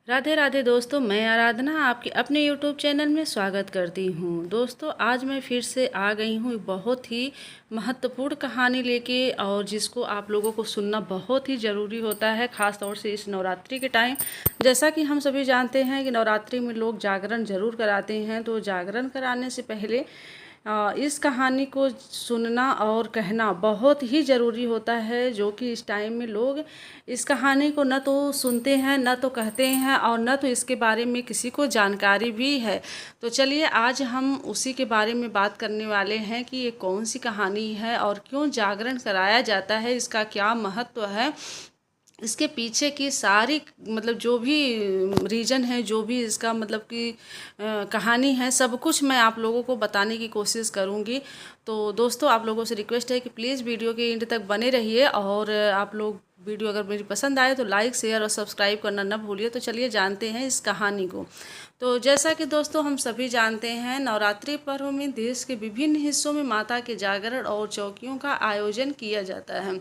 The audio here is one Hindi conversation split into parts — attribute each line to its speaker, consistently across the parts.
Speaker 1: राधे राधे दोस्तों, मैं आराधना आपके अपने YouTube चैनल में स्वागत करती हूँ। दोस्तों, आज मैं फिर से आ गई हूँ बहुत ही महत्वपूर्ण कहानी लेके, और जिसको आप लोगों को सुनना बहुत ही ज़रूरी होता है, ख़ास तौर से इस नवरात्रि के टाइम। जैसा कि हम सभी जानते हैं कि नवरात्रि में लोग जागरण ज़रूर कराते हैं, तो जागरण कराने से पहले इस कहानी को सुनना और कहना बहुत ही ज़रूरी होता है, जो कि इस टाइम में लोग इस कहानी को न तो सुनते हैं, न तो कहते हैं, और न तो इसके बारे में किसी को जानकारी भी है। तो चलिए आज हम उसी के बारे में बात करने वाले हैं कि ये कौन सी कहानी है और क्यों जागरण कराया जाता है, इसका क्या महत्व है, इसके पीछे की सारी मतलब जो भी रीज़न है, जो भी इसका मतलब कि कहानी है, सब कुछ मैं आप लोगों को बताने की कोशिश करूँगी। तो दोस्तों, आप लोगों से रिक्वेस्ट है कि प्लीज़ वीडियो के एंड तक बने रहिए, और आप लोग वीडियो अगर मेरी पसंद आए तो लाइक शेयर और सब्सक्राइब करना न भूलिए। तो चलिए जानते हैं इस कहानी को। तो जैसा कि दोस्तों हम सभी जानते हैं, नवरात्रि पर्व में देश के विभिन्न हिस्सों में माता के जागरण और चौकियों का आयोजन किया जाता है।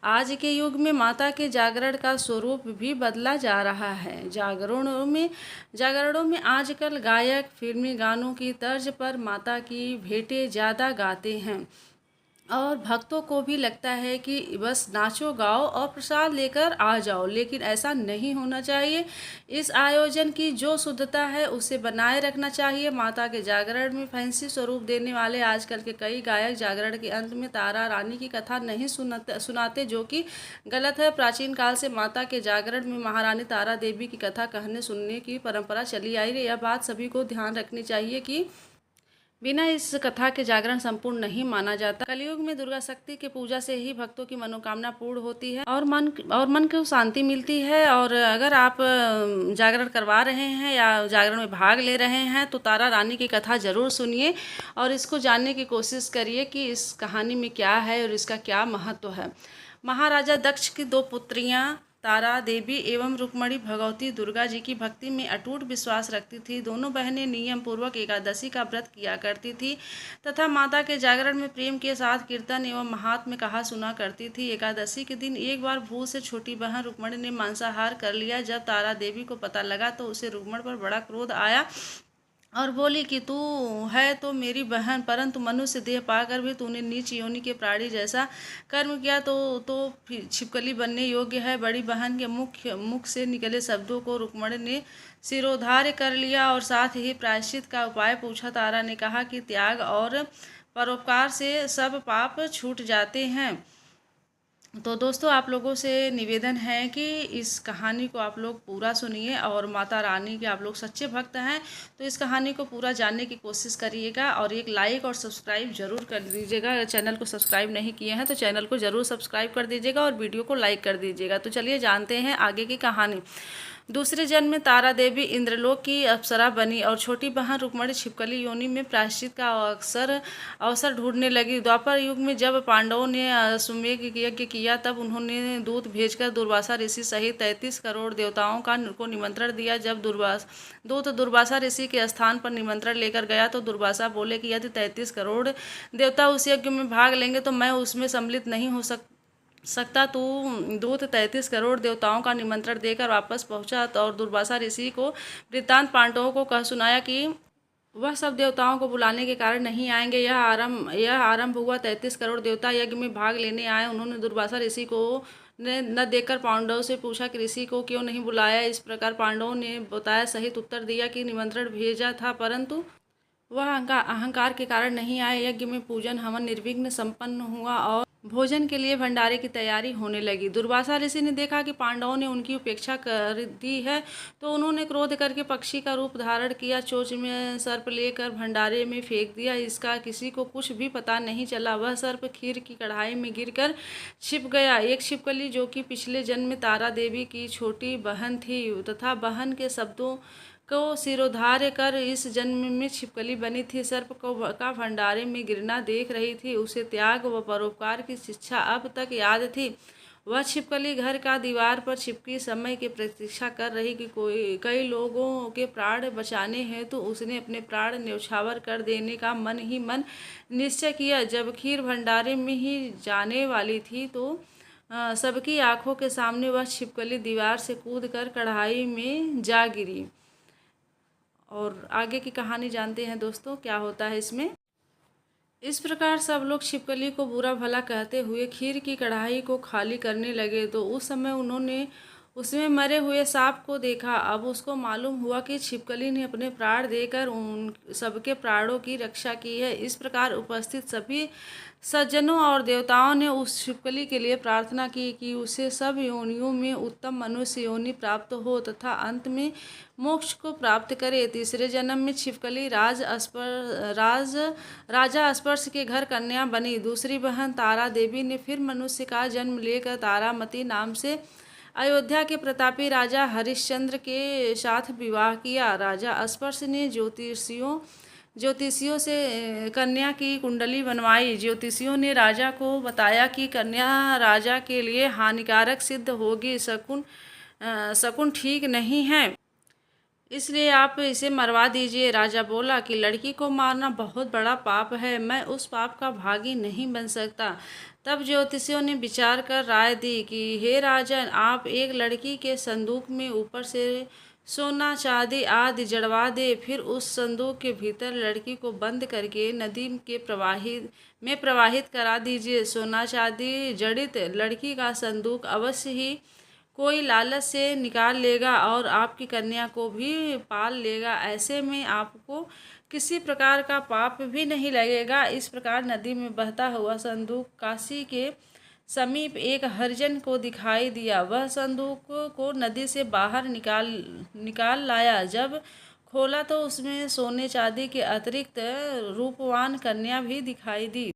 Speaker 1: आज के युग में माता के जागरण का स्वरूप भी बदला जा रहा है। जागरणों में आजकल गायक फिल्मी गानों की तर्ज पर माता की भेंटें ज़्यादा गाते हैं, और भक्तों को भी लगता है कि बस नाचो गाओ और प्रसाद लेकर आ जाओ, लेकिन ऐसा नहीं होना चाहिए। इस आयोजन की जो शुद्धता है उसे बनाए रखना चाहिए। माता के जागरण में फैंसी स्वरूप देने वाले आजकल के कई गायक जागरण के अंत में तारा रानी की कथा नहीं सुनाते, जो कि गलत है। प्राचीन काल से माता के जागरण में महारानी तारा देवी की कथा कहने सुनने की परंपरा चली आई है। यह बात सभी को ध्यान रखनी चाहिए कि बिना इस कथा के जागरण संपूर्ण नहीं माना जाता। कलयुग में दुर्गा शक्ति के पूजा से ही भक्तों की मनोकामना पूर्ण होती है और मन को शांति मिलती है। और अगर आप जागरण करवा रहे हैं या जागरण में भाग ले रहे हैं तो तारा रानी की कथा ज़रूर सुनिए और इसको जानने की कोशिश करिए कि इस कहानी में क्या है और इसका क्या महत्व है। महाराजा दक्ष की दो पुत्रियां तारा देवी एवं रुक्मणी भगवती दुर्गा जी की भक्ति में अटूट विश्वास रखती थी। दोनों बहनें नियम पूर्वक एकादशी का व्रत किया करती थी तथा माता के जागरण में प्रेम के साथ कीर्तन एवं महात्म्य कहा सुना करती थी। एकादशी के दिन एक बार भूल से छोटी बहन रुक्मणी ने मांसाहार कर लिया। जब तारा देवी को पता लगा तो उसे रुक्मण पर बड़ा क्रोध आया और बोली कि तू है तो मेरी बहन, परंतु मनुष्य देह पाकर भी तूने नीच योनि के प्राणी जैसा कर्म किया तो फिर छिपकली बनने योग्य है। बड़ी बहन के मुख से निकले शब्दों को रुक्मणी ने सिरोधार्य कर लिया और साथ ही प्रायश्चित का उपाय पूछा। तारा ने कहा कि त्याग और परोपकार से सब पाप छूट जाते हैं। तो दोस्तों, आप लोगों से निवेदन है कि इस कहानी को आप लोग पूरा सुनिए, और माता रानी के आप लोग सच्चे भक्त हैं तो इस कहानी को पूरा जानने की कोशिश करिएगा और एक लाइक और सब्सक्राइब जरूर कर दीजिएगा। चैनल को सब्सक्राइब नहीं किए हैं तो चैनल को ज़रूर सब्सक्राइब कर दीजिएगा और वीडियो को लाइक कर दीजिएगा। तो चलिए जानते हैं आगे की कहानी। दूसरे जन्म में तारा देवी इंद्रलोक की अप्सरा बनी और छोटी बहन रुक्मणी छिपकली योनि में प्रायश्चित का अवसर ढूंढने लगी। द्वापर युग में जब पांडवों ने अश्वमेध यज्ञ किया तब उन्होंने दूत भेजकर दुर्वासा ऋषि सहित 33 करोड़ देवताओं को निमंत्रण दिया। जब दूत दुर्वासा ऋषि के स्थान पर निमंत्रण लेकर गया तो दुर्वासा बोले कि यदि 33 करोड़ देवता उस यज्ञ में भाग लेंगे तो मैं उसमें सम्मिलित नहीं हो सकता। तो दूत 33 करोड़ देवताओं का निमंत्रण देकर वापस पहुंचा और दुर्वासा ऋषि को वृत्तांत पांडवों को कह सुनाया कि वह सब देवताओं को बुलाने के कारण नहीं आएंगे। यह आरंभ हुआ। 33 करोड़ देवता यज्ञ में भाग लेने आए। उन्होंने दुर्वासा ऋषि को ने न देखकर पांडवों से पूछा कि ऋषि को क्यों नहीं बुलाया। इस प्रकार पांडवों ने बताया सहित उत्तर दिया कि निमंत्रण भेजा था, परंतु वह अहंकार के कारण नहीं आए। यज्ञ में पूजन हवन निर्विघ्न संपन्न हुआ और भोजन के लिए भंडारे की तैयारी होने लगी। दुर्वासा ऋषि ने देखा कि पांडवों ने उनकी उपेक्षा कर दी है तो उन्होंने क्रोध करके पक्षी का रूप धारण किया। चोंच में सर्प लेकर भंडारे में फेंक दिया। इसका किसी को कुछ भी पता नहीं चला। वह सर्प खीर की कढ़ाई में गिरकर छिप गया। एक छिपकली जो कि पिछले जन्म में तारा देवी की छोटी बहन थी तथा बहन के शब्दों को सिरोधार्य कर इस जन्म में छिपकली बनी थी, सर्प का भंडारे में गिरना देख रही थी। उसे त्याग व परोपकार की शिक्षा अब तक याद थी। वह छिपकली घर का दीवार पर छिपकी समय की प्रतीक्षा कर रही कि कई लोगों के प्राण बचाने हैं तो उसने अपने प्राण न्यौछावर कर देने का मन ही मन निश्चय किया। जब खीर भंडारे में ही जाने वाली थी तो सबकी आंखों के सामने वह छिपकली दीवार से कूदकर कढ़ाई में जा गिरी। और आगे की कहानी जानते हैं दोस्तों, क्या होता है इसमें। इस प्रकार सब लोग छिपकली को बुरा भला कहते हुए खीर की कढ़ाई को खाली करने लगे। तो उस समय उन्होंने उसमें मरे हुए सांप को देखा। अब उसको मालूम हुआ कि छिपकली ने अपने प्राण देकर उन सबके प्राणों की रक्षा की है। इस प्रकार उपस्थित सभी सज्जनों और देवताओं ने उस छिपकली के लिए प्रार्थना की कि उसे सब योनियों में उत्तम मनुष्य योनि प्राप्त हो तथा अंत में मोक्ष को प्राप्त करे। तीसरे जन्म में छिपकली राजा स्पर्श के घर कन्या बनी। दूसरी बहन तारा देवी ने फिर मनुष्य का जन्म लेकर तारामती नाम से अयोध्या के प्रतापी राजा हरिश्चंद्र के साथ विवाह किया। राजा स्पर्श ने ज्योतिषियों से कन्या की कुंडली बनवाई। ज्योतिषियों ने राजा को बताया कि कन्या राजा के लिए हानिकारक सिद्ध होगी, शकुन ठीक नहीं है, इसलिए आप इसे मरवा दीजिए। राजा बोला कि लड़की को मारना बहुत बड़ा पाप है, मैं उस पाप का भागी नहीं बन सकता। तब ज्योतिषियों ने विचार कर राय दी कि हे राजन, आप एक लड़की के संदूक में ऊपर से सोना चांदी आदि जड़वा दे, फिर उस संदूक के भीतर लड़की को बंद करके नदी के प्रवाहित करा दीजिए। सोना चांदी जड़ित लड़की का संदूक अवश्य ही कोई लालच से निकाल लेगा और आपकी कन्या को भी पाल लेगा। ऐसे में आपको किसी प्रकार का पाप भी नहीं लगेगा। इस प्रकार नदी में बहता हुआ संदूक काशी के समीप एक हरिजन को दिखाई दिया। वह संदूक को नदी से बाहर निकाल लाया। जब खोला तो उसमें सोने चांदी के अतिरिक्त रूपवान कन्या भी दिखाई दी।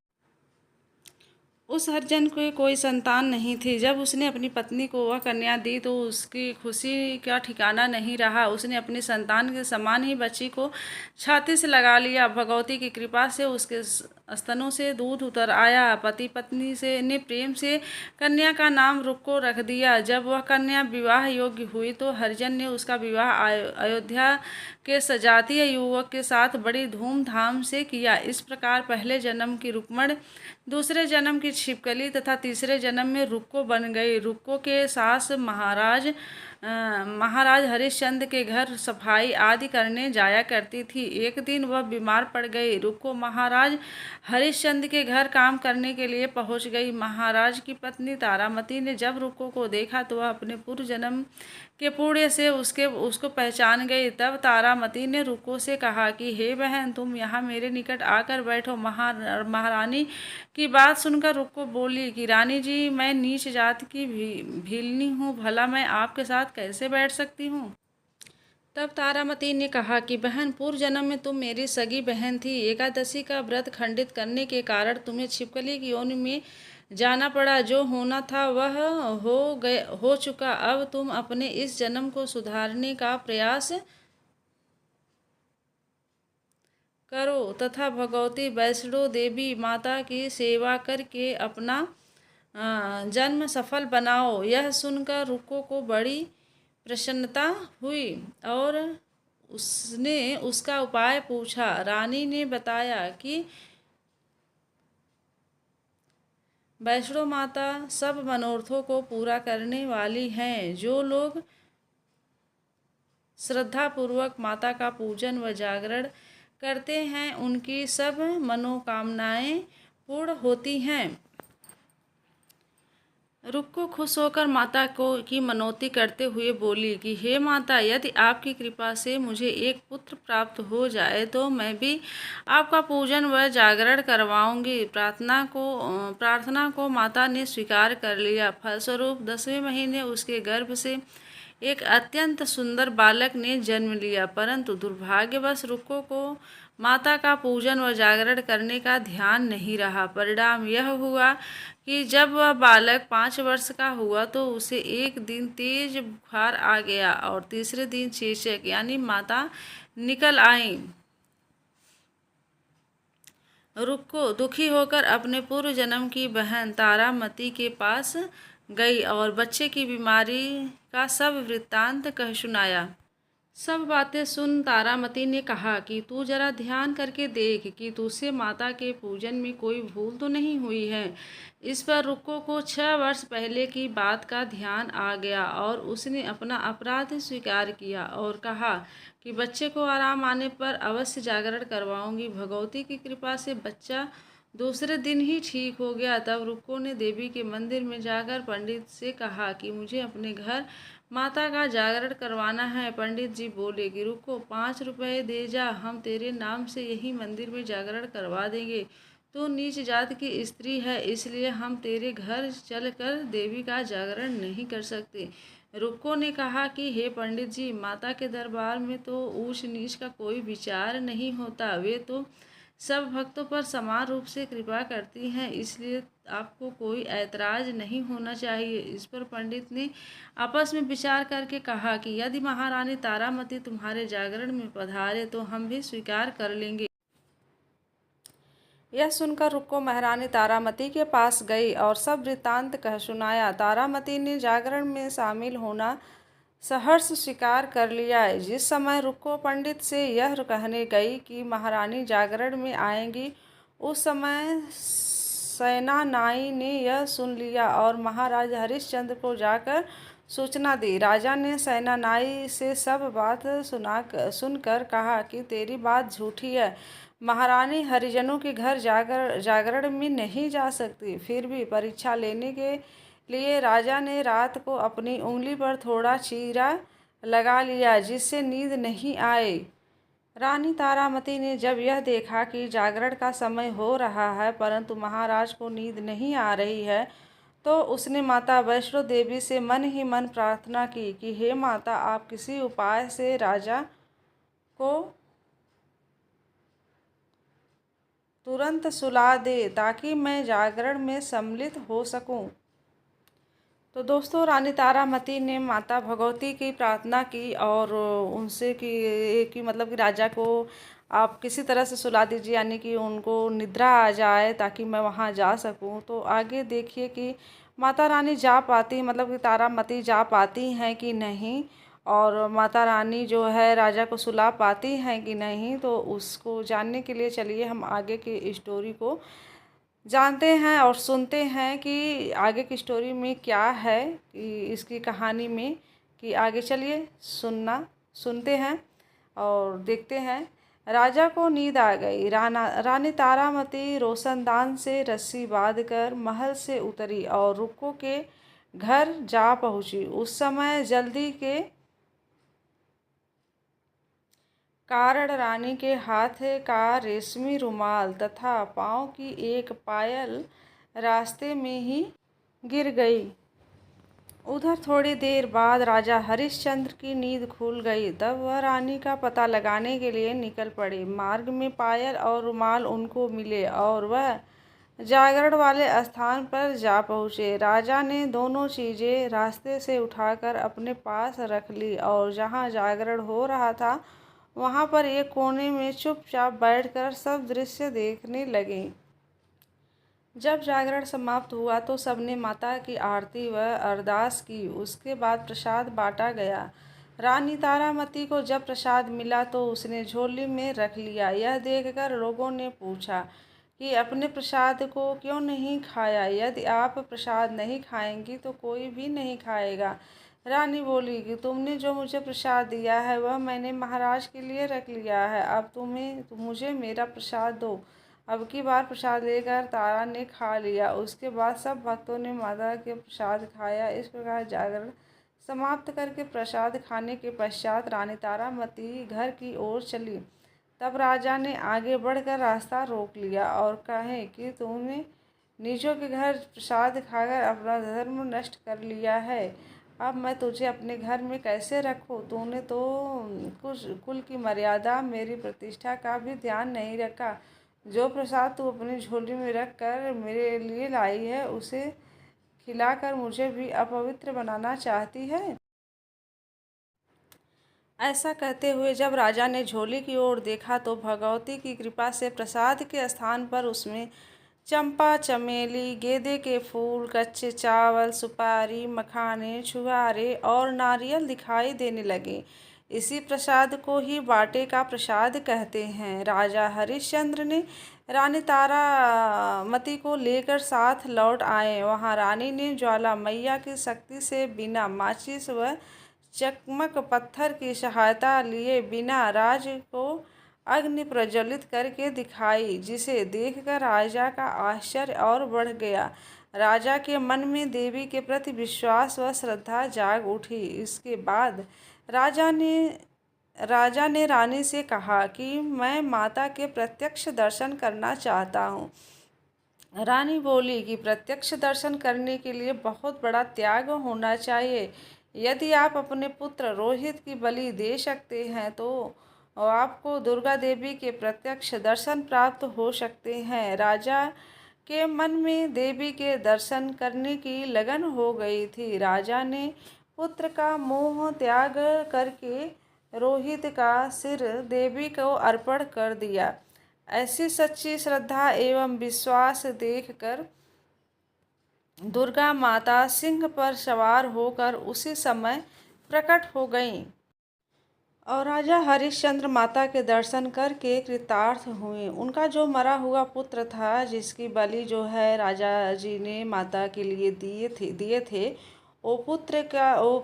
Speaker 1: उस हरिजन को कोई संतान नहीं थी। जब उसने अपनी पत्नी को वह कन्या दी तो उसकी खुशी का ठिकाना नहीं रहा। उसने अपनी संतान के समान ही बच्ची को छाती से लगा लिया। भगवती की कृपा से उसके स्तनों से दूध उतर आया। पति पत्नी ने प्रेम से कन्या का नाम रुक्को रख दिया। जब वह कन्या विवाह योग्य हुई तो हरिजन ने उसका विवाह अयोध्या के सजातीय युवक के साथ बड़ी धूमधाम से किया। इस प्रकार पहले जन्म की रुक्मण, दूसरे जन्म की छिपकली तथा तीसरे जन्म में रुक्को बन गई। रुक्को के सास महाराज हरिश्चंद्र के घर सफाई आदि करने जाया करती थी। एक दिन वह बीमार पड़ गई। रुक्को महाराज हरिश्चंद्र के घर काम करने के लिए पहुंच गई। महाराज की पत्नी तारामती ने जब रुक्को को देखा तो वह अपने पूर्व जन्म के पुण्य से उसको पहचान गई। तब तारामती ने रुक्को से कहा कि हे बहन, तुम यहाँ मेरे निकट आकर बैठो। महारानी की बात सुनकर रुक्को बोली कि रानी जी, मैं नीच जात की भीलनी हूँ, भला मैं आपके साथ कैसे बैठ सकती हूँ। तब तारामती ने कहा कि बहन, पूर्व जन्म में तुम मेरी सगी बहन थी। एकादशी का व्रत खंडित करने के कारण तुम्हें छिपकली की योनि में जाना पड़ा। जो होना था वह हो चुका। अब तुम अपने इस जन्म को सुधारने का प्रयास करो तथा भगवती वैष्णो देवी माता की सेवा करके अपना जन्म सफल बनाओ। यह सुनकर रुक्को को बड़ी प्रसन्नता हुई और उसने उसका उपाय पूछा। रानी ने बताया कि वैष्णो माता सब मनोरथों को पूरा करने वाली हैं। जो लोग श्रद्धापूर्वक माता का पूजन व जागरण करते हैं उनकी सब मनोकामनाएं पूर्ण होती हैं। रुक्को खुश होकर माता की मनौती करते हुए बोली कि हे माता, यदि आपकी कृपा से मुझे एक पुत्र प्राप्त हो जाए तो मैं भी आपका पूजन व जागरण करवाऊंगी। प्रार्थना को माता ने स्वीकार कर लिया। फलस्वरूप 10वें महीने उसके गर्भ से एक अत्यंत सुंदर बालक ने जन्म लिया। परंतु दुर्भाग्यवश रुक्को को माता का पूजन व जागरण करने का ध्यान नहीं रहा। परिणाम यह हुआ कि जब वह बालक 5 वर्ष का हुआ तो उसे एक दिन तेज बुखार आ गया और तीसरे दिन चेचक यानी माता निकल आई। रुक्को दुखी होकर अपने पूर्व जन्म की बहन तारामती के पास गई और बच्चे की बीमारी का सब वृत्तांत कह सुनाया। सब बातें सुन तारामती ने कहा कि तू जरा ध्यान करके देख कि तुझसे माता के पूजन में कोई भूल तो नहीं हुई है। इस पर रुक्को को 6 वर्ष पहले की बात का ध्यान आ गया और उसने अपना अपराध स्वीकार किया और कहा कि बच्चे को आराम आने पर अवश्य जागरण करवाऊंगी। भगवती की कृपा से बच्चा दूसरे दिन ही ठीक हो गया। तब रुक्को ने देवी के मंदिर में जाकर पंडित से कहा कि मुझे अपने घर माता का जागरण करवाना है। पंडित जी बोले कि रुको, 5 रुपए दे जा, हम तेरे नाम से यही मंदिर में जागरण करवा देंगे। तू नीच जात की स्त्री है, इसलिए हम तेरे घर चलकर देवी का जागरण नहीं कर सकते। रुक्को ने कहा कि हे पंडित जी, माता के दरबार में तो ऊंच नीच का कोई विचार नहीं होता, वे तो सब भक्तों पर समान रूप से कृपा करती हैं, इसलिए आपको कोई ऐतराज नहीं होना चाहिए। इस पर पंडित ने आपस में विचार करके कहा कि यदि महारानी तारामती तुम्हारे जागरण में पधारे तो हम भी स्वीकार कर लेंगे। यह सुनकर रुक्को महारानी तारामती के पास गई और सब वृत्तांत कह सुनाया। तारामती ने जागरण में शामिल होना सहर्ष स्वीकार कर लिया। जिस समय रुक्को पंडित से यह कहने गई कि महारानी जागरण में आएंगी, उस समय सेनानाई ने यह सुन लिया और महाराज हरिश्चंद्र को जाकर सूचना दी। राजा ने सेनानाई से सब बात सुनकर कहा कि तेरी बात झूठी है, महारानी हरिजनों के घर जागरण में नहीं जा सकती। फिर भी परीक्षा लेने के लिए राजा ने रात को अपनी उंगली पर थोड़ा चीरा लगा लिया, जिससे नींद नहीं आए। रानी तारामती ने जब यह देखा कि जागरण का समय हो रहा है परंतु महाराज को नींद नहीं आ रही है, तो उसने माता वैष्णो देवी से मन ही मन प्रार्थना की कि हे माता, आप किसी उपाय से राजा को तुरंत सुला दे ताकि मैं जागरण में सम्मिलित हो सकूं। तो दोस्तों, रानी तारामती ने माता भगवती की प्रार्थना की और उनसे कि मतलब कि राजा को आप किसी तरह से सुला दीजिए, यानी कि उनको निद्रा आ जाए ताकि मैं वहाँ जा सकूँ। तो आगे देखिए कि माता रानी जा पाती, मतलब कि तारामती जा पाती हैं कि नहीं, और माता रानी जो है राजा को सुला पाती हैं कि नहीं। तो उसको जानने के लिए चलिए हम आगे की स्टोरी को जानते हैं और सुनते हैं कि आगे की स्टोरी में क्या है, कि इसकी कहानी में कि आगे चलिए सुनते हैं और देखते हैं। राजा को नींद आ गई। रानी तारामती रोशनदान से रस्सी बांधकर महल से उतरी और रुक्को के घर जा पहुंची। उस समय जल्दी के कारण रानी के हाथ का रेशमी रुमाल तथा पाँव की एक पायल रास्ते में ही गिर गई। उधर थोड़ी देर बाद राजा हरिश्चंद्र की नींद खुल गई। तब वह रानी का पता लगाने के लिए निकल पड़े। मार्ग में पायल और रुमाल उनको मिले और वह जागरण वाले स्थान पर जा पहुँचे। राजा ने दोनों चीज़ें रास्ते से उठाकर अपने पास रख ली और जहाँ जागरण हो रहा था वहाँ पर एक कोने में चुपचाप बैठकर सब दृश्य देखने लगे। जब जागरण समाप्त हुआ तो सबने माता की आरती व अरदास की। उसके बाद प्रसाद बांटा गया। रानी तारामती को जब प्रसाद मिला तो उसने झोली में रख लिया। यह देखकर लोगों ने पूछा कि अपने प्रसाद को क्यों नहीं खाया? यदि आप प्रसाद नहीं खाएंगी तो कोई भी नहीं खाएगा। रानी बोली कि तुमने जो मुझे प्रसाद दिया है वह मैंने महाराज के लिए रख लिया है, अब मुझे मेरा प्रसाद दो। अब की बार प्रसाद लेकर तारा ने खा लिया। उसके बाद सब भक्तों ने माता के प्रसाद खाया। इस प्रकार जागरण समाप्त करके प्रसाद खाने के पश्चात रानी तारामती घर की ओर चली। तब राजा ने आगे बढ़कर रास्ता रोक लिया और कहे कि तूने नीचों के घर प्रसाद खाकर अपना धर्म नष्ट कर लिया है, अब मैं तुझे अपने घर में कैसे रखूं? तूने तो कुछ कुल की मर्यादा, मेरी प्रतिष्ठा का भी ध्यान नहीं रखा। जो प्रसाद तू अपनी झोली में रख कर मेरे लिए लाई है उसे खिलाकर मुझे भी अपवित्र बनाना चाहती है। ऐसा कहते हुए जब राजा ने झोली की ओर देखा तो भगवती की कृपा से प्रसाद के स्थान पर उसमें चंपा, चमेली, गेंदे के फूल, कच्चे चावल, सुपारी, मखाने, छुहारे और नारियल दिखाई देने लगे। इसी प्रसाद को ही बाटे का प्रसाद कहते हैं। राजा हरिश्चंद्र ने रानी तारामती को लेकर साथ लौट आए। वहां रानी ने ज्वाला मैया की शक्ति से बिना माचिस व चकमक पत्थर की सहायता लिए बिना राज को अग्नि प्रज्वलित करके दिखाई, जिसे देखकर राजा का आश्चर्य और बढ़ गया। राजा के मन में देवी के प्रति विश्वास व श्रद्धा जाग उठी। इसके बाद राजा ने रानी से कहा कि मैं माता के प्रत्यक्ष दर्शन करना चाहता हूँ। रानी बोली कि प्रत्यक्ष दर्शन करने के लिए बहुत बड़ा त्याग होना चाहिए। यदि आप अपने पुत्र रोहित की बलि दे सकते हैं तो आपको दुर्गा देवी के प्रत्यक्ष दर्शन प्राप्त हो सकते हैं। राजा के मन में देवी के दर्शन करने की लगन हो गई थी। राजा ने पुत्र का मोह त्याग करके रोहित का सिर देवी को अर्पण कर दिया। ऐसी सच्ची श्रद्धा एवं विश्वास देखकर दुर्गा माता सिंह पर सवार होकर उसी समय प्रकट हो गईं और राजा हरिश्चंद्र माता के दर्शन करके कृतार्थ हुए। उनका जो मरा हुआ पुत्र था, जिसकी बलि जो है राजा जी ने माता के लिए दिए थे, वो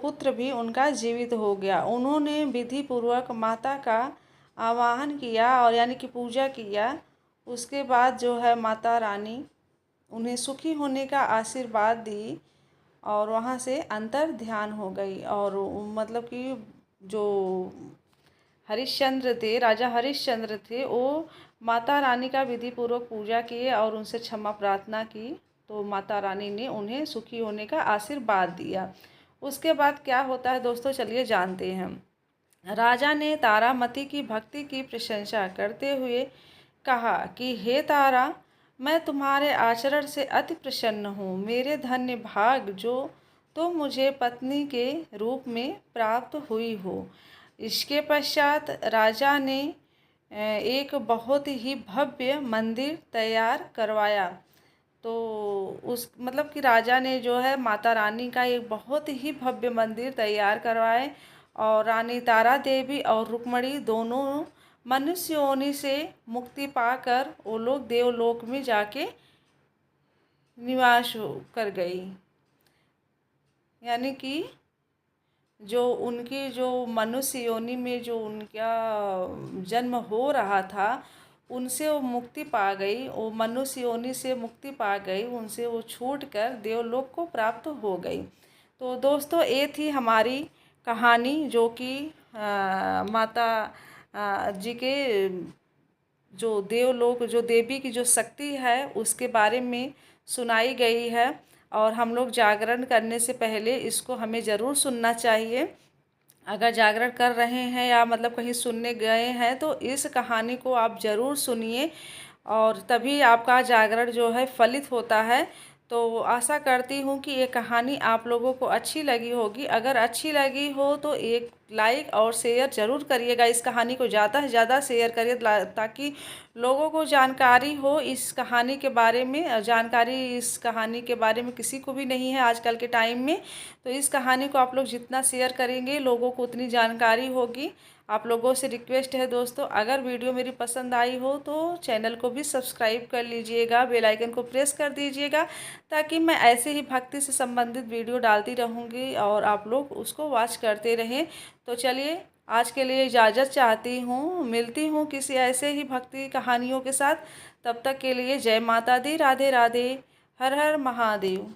Speaker 1: पुत्र भी उनका जीवित हो गया। उन्होंने विधि पूर्वक माता का आवाहन किया और यानी कि पूजा किया। उसके बाद जो है माता रानी उन्हें सुखी होने का आशीर्वाद दी और वहाँ से अंतर ध्यान हो गई। और मतलब कि जो राजा हरिश्चंद्र थे, वो माता रानी का विधि पूर्वक पूजा किए और उनसे क्षमा प्रार्थना की, तो माता रानी ने उन्हें सुखी होने का आशीर्वाद दिया। उसके बाद क्या होता है दोस्तों, चलिए जानते हैं। राजा ने तारामती की भक्ति की प्रशंसा करते हुए कहा कि हे तारा, मैं तुम्हारे आचरण से अति प्रसन्न हूँ। मेरे धन्य भाग जो तुम मुझे पत्नी के रूप में प्राप्त हुई हो। इसके पश्चात राजा ने एक बहुत ही भव्य मंदिर तैयार करवाया। तो उस मतलब कि राजा ने जो है माता रानी का एक बहुत ही भव्य मंदिर तैयार करवाए और रानी तारा देवी और रुक्मणी दोनों मनुष्य योनि से मुक्ति पाकर वो लोग देवलोक में जाके निवास कर गई। यानी कि जो उनकी जो मनुष्य योनि में जो उनका जन्म हो रहा था, उनसे वो मुक्ति पा गई, वो मनुष्य योनि से मुक्ति पा गई, उनसे वो छूट कर देवलोक को प्राप्त हो गई। तो दोस्तों, ये थी हमारी कहानी जो कि माता जी के जो देवलोक, जो देवी की जो शक्ति है उसके बारे में सुनाई गई है। और हम लोग जागरण करने से पहले इसको हमें ज़रूर सुनना चाहिए। अगर जागरण कर रहे हैं या मतलब कहीं सुनने गए हैं तो इस कहानी को आप ज़रूर सुनिए और तभी आपका जागरण जो है फलित होता है। तो आशा करती हूँ कि ये कहानी आप लोगों को अच्छी लगी होगी। अगर अच्छी लगी हो तो एक लाइक और शेयर ज़रूर करिएगा। इस कहानी को ज़्यादा से ज़्यादा शेयर करिए ताकि लोगों को जानकारी हो इस कहानी के बारे में। जानकारी इस कहानी के बारे में किसी को भी नहीं है आजकल के टाइम में। तो इस कहानी को आप लोग जितना शेयर करेंगे लोगों को उतनी जानकारी होगी। आप लोगों से रिक्वेस्ट है दोस्तों, अगर वीडियो मेरी पसंद आई हो तो चैनल को भी सब्सक्राइब कर लीजिएगा, बेल आइकन को प्रेस कर दीजिएगा ताकि मैं ऐसे ही भक्ति से संबंधित वीडियो डालती रहूँगी और आप लोग उसको वॉच करते रहें। तो चलिए, आज के लिए इजाज़त चाहती हूँ। मिलती हूँ किसी ऐसे ही भक्ति कहानियों के साथ। तब तक के लिए जय माता दी, राधे राधे, हर हर महादेव।